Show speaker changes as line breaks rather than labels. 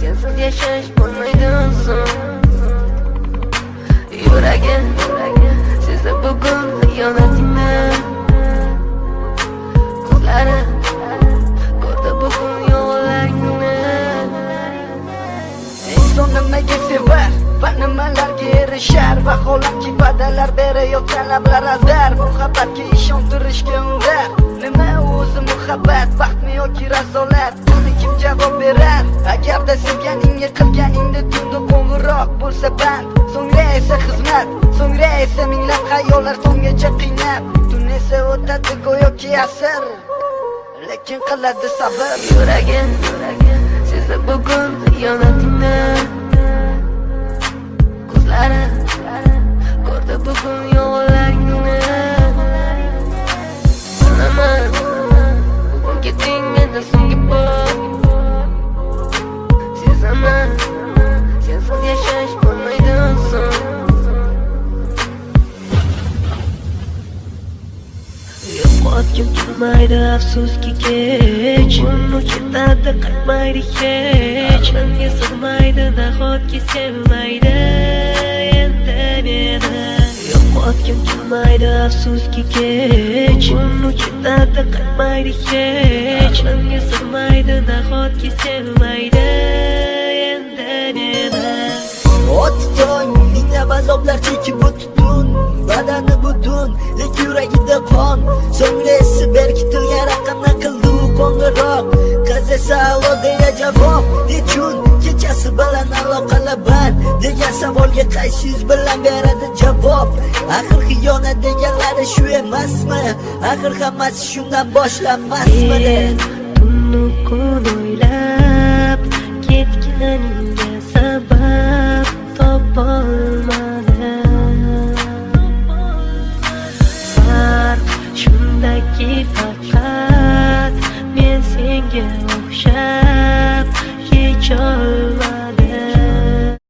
Sensiz yashash bo'lmaydi uzun. Yuragim sezdi bugun xiyonatingni. Ko'zlari ko'rdi bugun yolg'onlaringni.
Inson nimaga sevar va nimalarga erishar? Vaholanki va'dalar berayotgan lablar azar. Muhabbatga ishontirishga undar. Nima o'zi muhabbat, baxtmi yoki razolat? Buni kim javob berar? Agarda sevganingga qilganingda tunda qo'ng'iroq bo'lsa band, so'ngra esa xizmat, so'ngra esa minglab xayollar so'ngacha qiynab, tun esa o'tadi go'yoki asr, lekin qiladi sabr.
Yuragim sezdi bugun xiyonatingni. Ko'zlari ko'rdi bugun yolg'onlaringni. Bilaman bugun ketding mendan so'nggi bor. Sezaman sensiz yashash bo'lmaydi oson. Yo'qotgim kelmaydi afsuski kech. Uni ketadi qaytmaydi hech. Menga sig'maydi nahotki sevmaydi endi meni. Yo'qotgim kelmaydi afsuski kech. Uni ketadi qaytmaydi hech. Menga sig'maydi nahotki sevmaydi endi meni.
O'tding minglab azoblar chekib o'tdin, badani butun, lek yuragida qon. So'ngra esi berkitilgan raqamni qildi u qo'ng'iroq. Qiz esa alo deya javob. Nechun kechasi bilan aloqalar band degan savolga qaysi yuz bilan beradi javob? Axir xiyonat deganlari shu emasmi? Axir hammasi shundan boshlanmasmidi?
Tunni kun o'ylab ketganing